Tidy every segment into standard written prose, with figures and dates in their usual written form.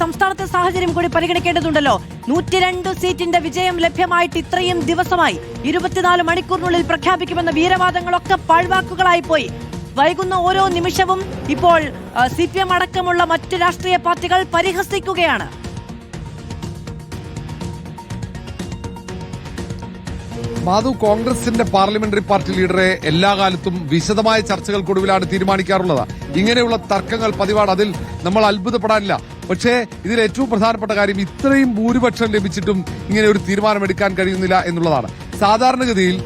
സംസ്ഥാനത്തെ സാഹചര്യം കൂടി പരിഗണിക്കേണ്ടതുണ്ടല്ലോ. 102 സീറ്റിന്റെ വിജയം ലഭ്യമായിട്ട് ഇത്രയും ദിവസമായി 24 മണിക്കൂറിനുള്ളിൽ പ്രഖ്യാപിക്കുമെന്ന വീരവാദങ്ങളൊക്കെ പാഴ്വാക്കുകളായി പോയി. വൈകുന്ന ഓരോ നിമിഷവും ഇപ്പോൾ CPM അടക്കമുള്ള മറ്റ് രാഷ്ട്രീയ പാർട്ടികൾ പരിഹസിക്കുകയാണ്. മാധു, കോൺഗ്രസിന്റെ പാർലമെന്ററി പാർട്ടി ലീഡറെ എല്ലാ കാലത്തും വിശദമായ ചർച്ചകൾക്കൊടുവിലാണ് തീരുമാനിക്കാറുള്ളത്. ഇങ്ങനെയുള്ള തർക്കങ്ങൾ പതിവാണ്, അതിൽ നമ്മൾ അത്ഭുതപ്പെടാനില്ല. പക്ഷേ ഇതിൽ ഏറ്റവും പ്രധാനപ്പെട്ട കാര്യം ഇത്രയും ഭൂരിപക്ഷം ലഭിച്ചിട്ടും ഇങ്ങനെ ഒരു തീരുമാനമെടുക്കാൻ കഴിയുന്നില്ല എന്നുള്ളതാണ്. സാധാരണഗതിയിൽ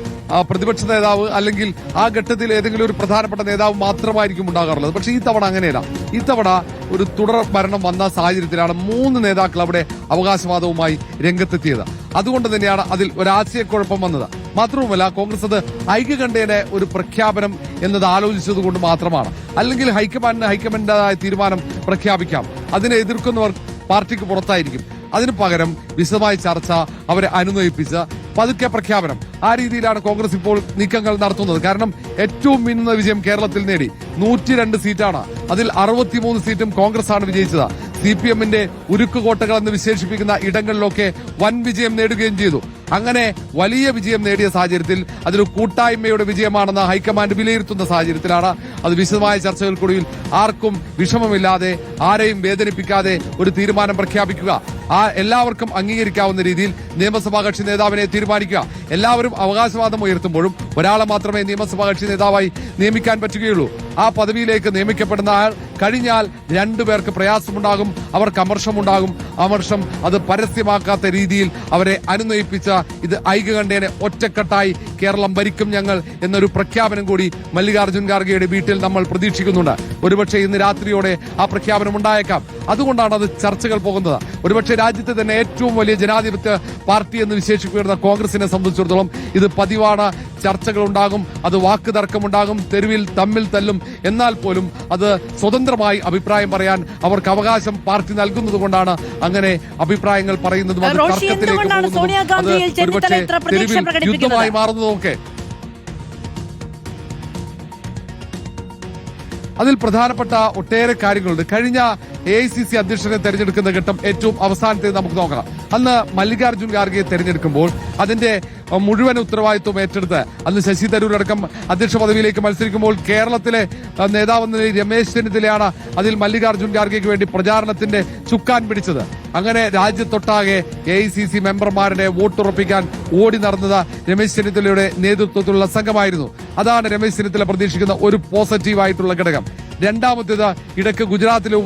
പ്രതിപക്ഷ നേതാവ് അല്ലെങ്കിൽ ആ ഘട്ടത്തിൽ ഏതെങ്കിലും ഒരു പ്രധാനപ്പെട്ട നേതാവ് മാത്രമായിരിക്കും ഉണ്ടാകാറുള്ളത്. പക്ഷേ ഈ തവണ അങ്ങനെയല്ല. ഇത്തവണ ഒരു തുടർ ഭരണം വന്ന സാഹചര്യത്തിലാണ് 3 നേതാക്കൾ അവിടെ അവകാശവാദവുമായി രംഗത്തെത്തിയത്. അതുകൊണ്ട് തന്നെയാണ് അതിൽ ഒരാശയക്കുഴപ്പം വന്നത്. മാത്രവുമല്ല, കോൺഗ്രസ് അത് ഐക്യകണ്ഠേന ഒരു പ്രഖ്യാപനം എന്നത് ആലോചിച്ചതുകൊണ്ട് മാത്രമാണ്. അല്ലെങ്കിൽ ഹൈക്കമാൻഡിന്റേതായ തീരുമാനം പ്രഖ്യാപിക്കാം, അതിനെ എതിർക്കുന്നവർ പാർട്ടിക്ക് പുറത്തായിരിക്കും. അതിനു പകരം വിശദമായ ചർച്ച, അവരെ അനുനയിപ്പിച്ച് പതുക്കെ പ്രഖ്യാപനം, ആ രീതിയിലാണ് കോൺഗ്രസ് ഇപ്പോൾ നീക്കങ്ങൾ നടത്തുന്നത്. കാരണം ഏറ്റവും മിന്നുന്ന വിജയം കേരളത്തിൽ നേടി 102 സീറ്റാണ്. അതിൽ 63 സീറ്റും കോൺഗ്രസ് ആണ് വിജയിച്ചത്. CPM-ന്റെ ഉരുക്കുകോട്ടകൾ എന്ന് വിശേഷിപ്പിക്കുന്ന ഇടങ്ങളിലൊക്കെ വൻ വിജയം നേടുകയും ചെയ്തു. അങ്ങനെ വലിയ വിജയം നേടിയ സാഹചര്യത്തിൽ അതൊരു കൂട്ടായ്മയുടെ വിജയമാണെന്ന് ഹൈക്കമാൻഡ് വിലയിരുത്തുന്ന സാഹചര്യത്തിലാണ് അത് വിശദമായ ചർച്ചകൾക്കൊടുവിൽ ആർക്കും വിഷമമില്ലാതെ ആരെയും വേദനിപ്പിക്കാതെ ഒരു തീരുമാനം പ്രഖ്യാപിക്കുക, ആ എല്ലാവർക്കും അംഗീകരിക്കാവുന്ന രീതിയിൽ നിയമസഭാ കക്ഷി നേതാവിനെ തീരുമാനിക്കുക. എല്ലാവരും അവകാശവാദം ഉയർത്തുമ്പോഴും ഒരാളെ മാത്രമേ നിയമസഭാ കക്ഷി നേതാവായി നിയമിക്കാൻ പറ്റുകയുള്ളൂ. ആ പദവിയിലേക്ക് നിയമിക്കപ്പെടുന്ന ആൾ കഴിഞ്ഞാൽ 2 പേർക്ക് പ്രയാസമുണ്ടാകും, അവർക്ക് അമർഷമുണ്ടാകും. അമർഷം അത് പരസ്യമാക്കാത്ത രീതിയിൽ അവരെ അനുനയിപ്പിച്ച ഇത് ഐക്യകണ്ഠേന ഒറ്റക്കെട്ടായി കേരളം ഭരിക്കും ഞങ്ങൾ എന്നൊരു പ്രഖ്യാപനം കൂടി മല്ലികാർജ്ജുൻ ഖാർഗെയുടെ വീട്ടിൽ നമ്മൾ പ്രതീക്ഷിക്കുന്നുണ്ട്. ഒരുപക്ഷെ ഇന്ന് രാത്രിയോടെ ആ പ്രഖ്യാപനം ഉണ്ടായേക്കാം. അതുകൊണ്ടാണ് അത് ചർച്ചകൾ പോകുന്നത്. ഒരുപക്ഷെ രാജ്യത്തെ തന്നെ ഏറ്റവും വലിയ ജനാധിപത്യ പാർട്ടി എന്ന് വിശേഷിപ്പിക്കുന്ന കോൺഗ്രസിനെ സംബന്ധിച്ചിടത്തോളം ഇത് പതിവാണ്. ചർച്ചകൾ ഉണ്ടാകും, അത് വാക്ക് തർക്കമുണ്ടാകും, തെരുവിൽ തമ്മിൽ തല്ലും. എന്നാൽ പോലും അത് സ്വതന്ത്രമായി അഭിപ്രായം പറയാൻ അവർക്ക് അവകാശം പാർട്ടി നൽകുന്നത് കൊണ്ടാണ് അങ്ങനെ അഭിപ്രായങ്ങൾ പറയുന്നതും അത് തർക്കത്തിലേക്ക് പോകുന്നതും അത് ഒരുപക്ഷെ തെരുവിൽ യുദ്ധമായി മാറുന്നതും ഒക്കെ. അതിൽ പ്രധാനപ്പെട്ട ഒട്ടേറെ കാര്യങ്ങളുണ്ട്. കഴിഞ്ഞ AICC അധ്യക്ഷനെ തെരഞ്ഞെടുക്കുന്ന ഘട്ടം ഏറ്റവും അവസാനത്തെ നമുക്ക് നോക്കാം. അന്ന് മല്ലികാർജ്ജുൻ ഖാർഗെയെ തെരഞ്ഞെടുക്കുമ്പോൾ അതിന്റെ മുഴുവൻ ഉത്തരവാദിത്വം ഏറ്റെടുത്ത് അന്ന് ശശി തരൂർ അടക്കം അധ്യക്ഷ പദവിയിലേക്ക് മത്സരിക്കുമ്പോൾ കേരളത്തിലെ നേതാവെന്ന നിലയിൽ രമേശ് ചെന്നിത്തലയാണ് അതിൽ മല്ലികാർജ്ജുൻ ഖാർഗെയ്ക്ക് വേണ്ടി പ്രചാരണത്തിന്റെ ചുക്കാൻ പിടിച്ചത്. അങ്ങനെ രാജ്യത്തൊട്ടാകെ AICC മെമ്പർമാരുടെ വോട്ടുറപ്പിക്കാൻ ഓടി നടന്നത് രമേശ് ചെന്നിത്തലയുടെ നേതൃത്വത്തിലുള്ള സംഘമായിരുന്നു. അതാണ് രമേശ് ചെന്നിത്തല പ്രതീക്ഷിക്കുന്ന ഒരു പോസിറ്റീവായിട്ടുള്ള ഘടകം. രണ്ടാമത്തേത്, ഇടയ്ക്ക് ഗുജറാത്തിലെ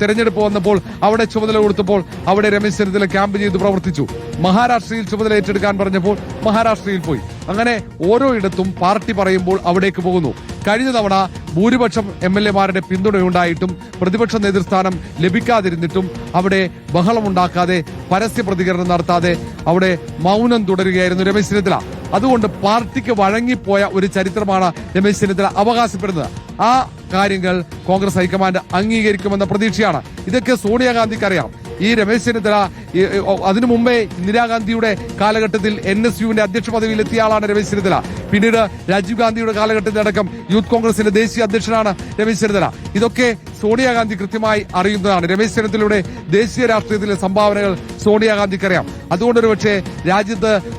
തെരഞ്ഞെടുപ്പ് വന്നപ്പോൾ അവിടെ ചുമതല കൊടുത്തപ്പോൾ അവിടെ രമേശ് ചെന്നിത്തല ക്യാമ്പ് ചെയ്ത് പ്രവർത്തിച്ചു. മഹാരാഷ്ട്രയിൽ ചുമതല ഏറ്റെടുക്കാൻ പറഞ്ഞപ്പോൾ മഹാരാഷ്ട്രയിൽ പോയി. അങ്ങനെ ഓരോ ഇടത്തും പാർട്ടി പറയുമ്പോൾ അവിടേക്ക് പോകുന്നു. കഴിഞ്ഞ തവണ ഭൂരിപക്ഷം MLA-മാരുടെ പിന്തുണയുണ്ടായിട്ടും പ്രതിപക്ഷ നേതൃസ്ഥാനം ലഭിക്കാതിരുന്നിട്ടും അവിടെ ബഹളമുണ്ടാക്കാതെ പരസ്യ പ്രതികരണം നടത്താതെ അവിടെ മൗനം തുടരുകയായിരുന്നു രമേശ് ചെന്നിത്തല. അതുകൊണ്ട് പാർട്ടിക്ക് വഴങ്ങിപ്പോയ ഒരു ചരിത്രമാണ് രമേശ് ചെന്നിത്തല അവകാശപ്പെടുന്നത്. ആ കാര്യങ്ങൾ കോൺഗ്രസ് ഹൈക്കമാൻഡ് അംഗീകരിക്കുമെന്ന പ്രതീക്ഷയാണ്. ഇതൊക്കെ സോണിയാഗാന്ധിക്ക് അറിയാം. ഈ രമേശ് ചെന്നിത്തല അതിനു മുമ്പേ ഇന്ദിരാഗാന്ധിയുടെ കാലഘട്ടത്തിൽ NSUവിന്റെ അധ്യക്ഷ പദവിയിലെത്തിയ ആളാണ് രമേശ് ചെന്നിത്തല. പിന്നീട് രാജീവ് ഗാന്ധിയുടെ കാലഘട്ടത്തിലടക്കം യൂത്ത് കോൺഗ്രസിന്റെ ദേശീയ അധ്യക്ഷനാണ് രമേശ് ചെന്നിത്തല. ഇതൊക്കെ സോണിയാഗാന്ധി കൃത്യമായി അറിയുന്നതാണ്. രമേശ് ചെന്നിത്തലയുടെ ദേശീയ രാഷ്ട്രീയത്തിലെ സംഭാവനകൾ സോണിയാഗാന്ധിക്കറിയാം. അതുകൊണ്ട്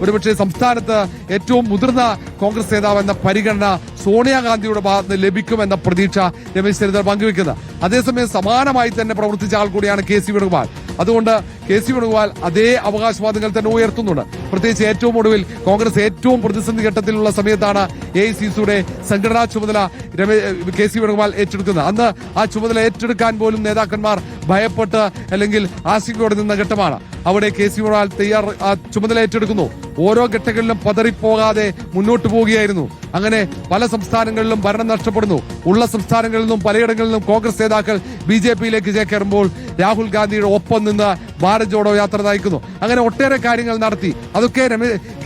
ഒരുപക്ഷെ സംസ്ഥാനത്ത് ഏറ്റവും മുതിർന്ന കോൺഗ്രസ് നേതാവ് എന്ന പരിഗണന സോണിയാഗാന്ധിയുടെ ഭാഗത്ത് ലഭിക്കുമെന്ന പ്രതീക്ഷ രമേശ് ചെന്നിത്തല പങ്കുവെക്കുന്നത്. അതേസമയം സമാനമായി തന്നെ പ്രവർത്തിച്ച ആൾ കൂടിയാണ് KC വേണുഗോപാൽ. അതുകൊണ്ട് KC വേണുഗോപാൽ അതേ അവകാശവാദങ്ങൾ തന്നെ ഉയർത്തുന്നുണ്ട്. പ്രത്യേകിച്ച് ഏറ്റവും ഒടുവിൽ കോൺഗ്രസ് ഏറ്റവും പ്രതിസന്ധി ഘട്ടത്തിലുള്ള സമയത്താണ് AICCയുടെ സംഘടനാ ചുമതല KC വേണുഗോപാൽ ഏറ്റെടുക്കുന്നത്. അന്ന് ആ ചുമതല ഏറ്റെടുക്കാൻ പോലും നേതാക്കന്മാർ ഭയപ്പെട്ട് അല്ലെങ്കിൽ ആശങ്കയോടെ നിന്ന ഘട്ടമാണ്. അവിടെ KC വേണുഗോപാൽ ആ ചുമതല ഏറ്റെടുക്കുന്നു. ഓരോ ഘട്ടങ്ങളിലും പതറിപ്പോകാതെ മുന്നോട്ട് പോവുകയായിരുന്നു. അങ്ങനെ പല സംസ്ഥാനങ്ങളിലും ഭരണം നഷ്ടപ്പെടുന്നു. ഉള്ള സംസ്ഥാനങ്ങളിൽ നിന്നും പലയിടങ്ങളിൽ നിന്നും കോൺഗ്രസ് നേതാക്കൾ BJP-യിലേക്ക് ചേക്കേറുമ്പോൾ രാഹുൽ ഗാന്ധിയുടെ ഒപ്പം നിന്ന് ഭാരത് ജോഡോ യാത്ര നയിക്കുന്നു. അങ്ങനെ ഒട്ടേറെ കാര്യങ്ങൾ നടത്തി. അതൊക്കെ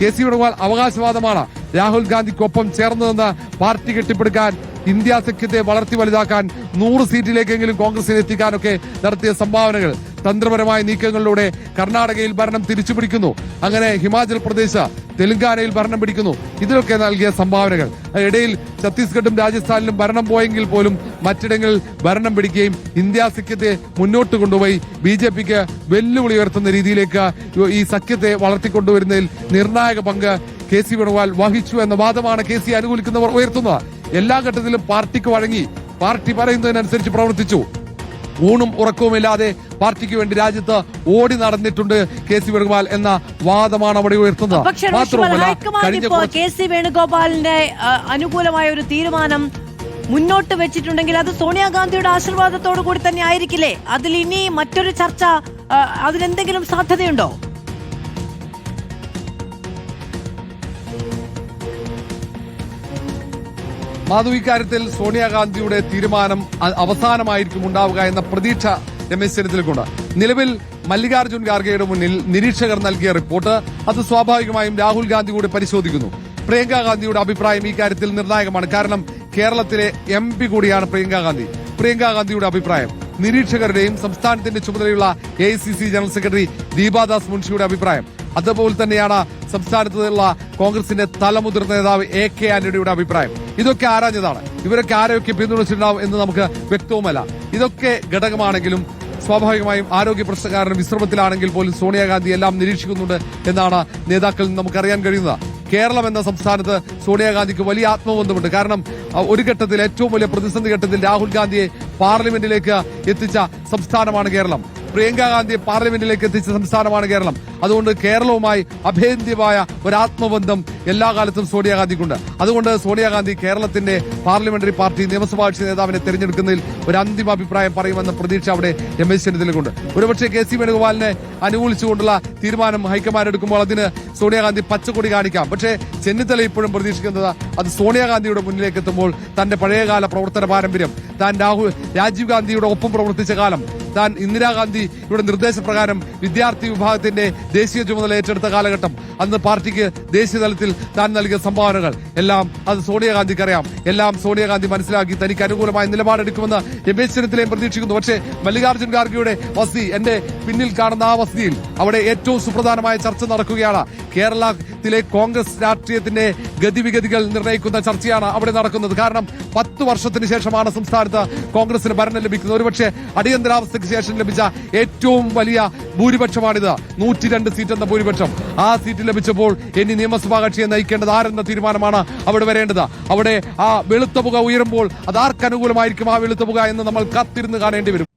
KC വേണുഗോപാൽ അവകാശവാദമാണ്. രാഹുൽ ഗാന്ധിക്കൊപ്പം ചേർന്ന് നിന്ന് പാർട്ടി കെട്ടിപ്പടുക്കാൻ, ഇന്ത്യ സഖ്യത്തെ വളർത്തി വലുതാക്കാൻ, 100 സീറ്റിലേക്കെങ്കിലും കോൺഗ്രസിനെ എത്തിക്കാനൊക്കെ നടത്തിയ സംഭാവനകൾ. തന്ത്രപരമായ നീക്കങ്ങളിലൂടെ കർണാടകയിൽ ഭരണം തിരിച്ചുപിടിക്കുന്നു. അങ്ങനെ ഹിമാചൽ പ്രദേശ് തെലങ്കാനയിൽ ഭരണം പിടിക്കുന്നു. ഇതിലൊക്കെ നൽകിയ സംഭാവനകൾ, ഇടയിൽ ഛത്തീസ്ഗഡും രാജസ്ഥാനിലും ഭരണം പോയെങ്കിൽ പോലും മറ്റിടങ്ങളിൽ ഭരണം പിടിക്കുകയും ഇന്ത്യ സഖ്യത്തെ മുന്നോട്ട് കൊണ്ടുപോയി BJPക്ക് വെല്ലുവിളി ഉയർത്തുന്ന രീതിയിലേക്ക് ഈ സഖ്യത്തെ വളർത്തിക്കൊണ്ടുവരുന്നതിൽ നിർണായക പങ്ക് KC വേണുഗോപാൽ വഹിച്ചു എന്ന വാദമാണ് KC അനുകൂലിക്കുന്നവർ ഉയർത്തുന്നത്. എല്ലാ ഘട്ടത്തിലും പാർട്ടിക്ക് വഴങ്ങി, പാർട്ടി പറയുന്നതിനനുസരിച്ച് പ്രവർത്തിച്ചു. ഊണും ഉറക്കവുമില്ലാതെ പാർട്ടിക്ക് വേണ്ടി രാജ്യത്ത് ഓടി നടന്നിട്ടുണ്ട് KC വേണുഗോപാൽ എന്ന വാദമാണ് അവിടെ ഉയർത്തുന്നത്. KC വേണുഗോപാലിന്റെ അനുകൂലമായ ഒരു തീരുമാനം മുന്നോട്ട് വെച്ചിട്ടുണ്ടെങ്കിൽ അത് സോണിയാഗാന്ധിയുടെ ആശീർവാദത്തോടു കൂടി തന്നെ ആയിരിക്കില്ലേ? അതിൽ ഇനി മറ്റൊരു ചർച്ച, അതിനെന്തെങ്കിലും സാധ്യതയുണ്ടോ? മാധു, ഇക്കാര്യത്തിൽ സോണിയാഗാന്ധിയുടെ തീരുമാനം അവസാനമായിരിക്കും ഉണ്ടാവുക എന്ന പ്രതീക്ഷ രമേശ് ചെന്നിത്തലയ്ക്കുണ്ട്. നിലവിൽ മല്ലികാർജുൻ ഖാർഗെയുടെ മുന്നിൽ നിരീക്ഷകർ നൽകിയ റിപ്പോർട്ട് അത് സ്വാഭാവികമായും രാഹുൽ ഗാന്ധി കൂടി പരിശോധിക്കുന്നു. പ്രിയങ്ക ഗാന്ധിയുടെ അഭിപ്രായം ഈ കാര്യത്തിൽ നിർണായകമാണ്. കാരണം കേരളത്തിലെ MP കൂടിയാണ് പ്രിയങ്ക ഗാന്ധി. പ്രിയങ്ക ഗാന്ധിയുടെ അഭിപ്രായം, നിരീക്ഷകരുടെയും സംസ്ഥാനത്തിന്റെ ചുമതലയുള്ള AICC ജനറൽ സെക്രട്ടറി ദീപാദാസ് മുൻഷിയുടെ അഭിപ്രായം, അതുപോലെ തന്നെയാണ് സംസ്ഥാനത്തുള്ള കോൺഗ്രസിന്റെ തലമുതിർന്ന നേതാവ് AK ആന്റണിയുടെ അഭിപ്രായം. ഇതൊക്കെ ആരാഞ്ഞതാണ്. ഇവരൊക്കെ ആരെയൊക്കെ പിന്തുണച്ചിട്ടുണ്ടാവും എന്ന് നമുക്ക് വ്യക്തവുമല്ല. ഇതൊക്കെ ഘടകമാണെങ്കിലും സ്വാഭാവികമായും ആരോഗ്യ പ്രശ്നക്കാരൻ വിശ്രമത്തിലാണെങ്കിൽ പോലും സോണിയാഗാന്ധി എല്ലാം നിരീക്ഷിക്കുന്നുണ്ട് എന്നാണ് നേതാക്കളിൽ നിന്ന് നമുക്കറിയാൻ കഴിയുന്നത്. കേരളം എന്ന സംസ്ഥാനത്ത് സോണിയാഗാന്ധിക്ക് വലിയ ആത്മബന്ധമുണ്ട്. കാരണം ഒരു ഘട്ടത്തിൽ, ഏറ്റവും വലിയ പ്രതിസന്ധി ഘട്ടത്തിൽ രാഹുൽ ഗാന്ധിയെ പാർലമെന്റിലേക്ക് എത്തിച്ച സംസ്ഥാനമാണ് കേരളം. പ്രിയങ്ക ഗാന്ധിയെ പാർലമെന്റിലേക്ക് എത്തിച്ച സംസ്ഥാനമാണ് കേരളം. അതുകൊണ്ട് കേരളവുമായി അഭേദ്യമായ ഒരു ആത്മബന്ധം എല്ലാ കാലത്തും സോണിയാഗാന്ധിക്കുണ്ട്. അതുകൊണ്ട് സോണിയാഗാന്ധി കേരളത്തിന്റെ പാർലമെന്ററി പാർട്ടി നിയമസഭാ കക്ഷി നേതാവിനെ തെരഞ്ഞെടുക്കുന്നതിൽ ഒരു അന്തിമ അഭിപ്രായം പറയുമെന്ന പ്രതീക്ഷ അവിടെ രമേശ് ചെന്നിത്തലയ്ക്കുണ്ട്. ഒരുപക്ഷെ KC വേണുഗോപാലിനെ അനുകൂലിച്ചുകൊണ്ടുള്ള തീരുമാനം ഹൈക്കമാൻഡ് എടുക്കുമ്പോൾ അതിന് സോണിയാഗാന്ധി പച്ചക്കൊടി കാണിക്കാം. പക്ഷേ ചെന്നിത്തല ഇപ്പോഴും പ്രതീക്ഷിക്കുന്നത് അത് സോണിയാഗാന്ധിയുടെ മുന്നിലേക്ക് എത്തുമ്പോൾ തന്റെ പഴയകാല പ്രവർത്തന പാരമ്പര്യം, താൻ രാജീവ് ഗാന്ധിയുടെ ഒപ്പം പ്രവർത്തിച്ച കാലം, താൻ ഇന്ദിരാഗാന്ധിയുടെ നിർദ്ദേശപ്രകാരം വിദ്യാർത്ഥി വിഭാഗത്തിന്റെ ദേശീയ ചുമതല ഏറ്റെടുത്ത കാലഘട്ടം, അന്ന് പാർട്ടിക്ക് ദേശീയ തലത്തിൽ താൻ നൽകിയ സംഭാവനകൾ എല്ലാം അത് സോണിയാഗാന്ധിക്ക് അറിയാം. എല്ലാം സോണിയാഗാന്ധി മനസ്സിലാക്കി തനിക്ക് അനുകൂലമായ നിലപാടെടുക്കുമെന്ന് രമേശ് ചെന്നിത്തലയും പ്രതീക്ഷിക്കുന്നു. പക്ഷേ മല്ലികാർജുൻ ഖാർഗെയുടെ വസതി, എന്റെ പിന്നിൽ കാണുന്ന ആ വസതിയിൽ അവിടെ ഏറ്റവും സുപ്രധാനമായ ചർച്ച നടക്കുകയാണ്. കേരളത്തിലെ കോൺഗ്രസ് രാഷ്ട്രീയത്തിന്റെ ഗതിവിഗതികൾ നിർണ്ണയിക്കുന്ന ചർച്ചയാണ് അവിടെ നടക്കുന്നത്. കാരണം 10 വർഷത്തിന് ശേഷമാണ് സംസ്ഥാനത്ത് കോൺഗ്രസിന് ഭരണം ലഭിക്കുന്നത്. ഒരുപക്ഷെ അടിയന്തരാവസ്ഥയ്ക്ക് ശേഷം ലഭിച്ച ഏറ്റവും വലിയ ഭൂരിപക്ഷമാണിത്. 102 സീറ്റ് എന്ന ഭൂരിപക്ഷം. ആ സീറ്റ് ലഭിച്ചപ്പോൾ ഇനി നിയമസഭാ കക്ഷിയെ നയിക്കേണ്ടത് ആരെന്ന തീരുമാനമാണ് അവിടെ വരേണ്ടത്. അവിടെ ആ വെളുത്ത പുക ഉയരുമ്പോൾ അത് ആർക്കനുകൂലമായിരിക്കും ആ വെളുത്ത പുക എന്ന് നമ്മൾ കാത്തിരുന്ന് കാണേണ്ടി വരും.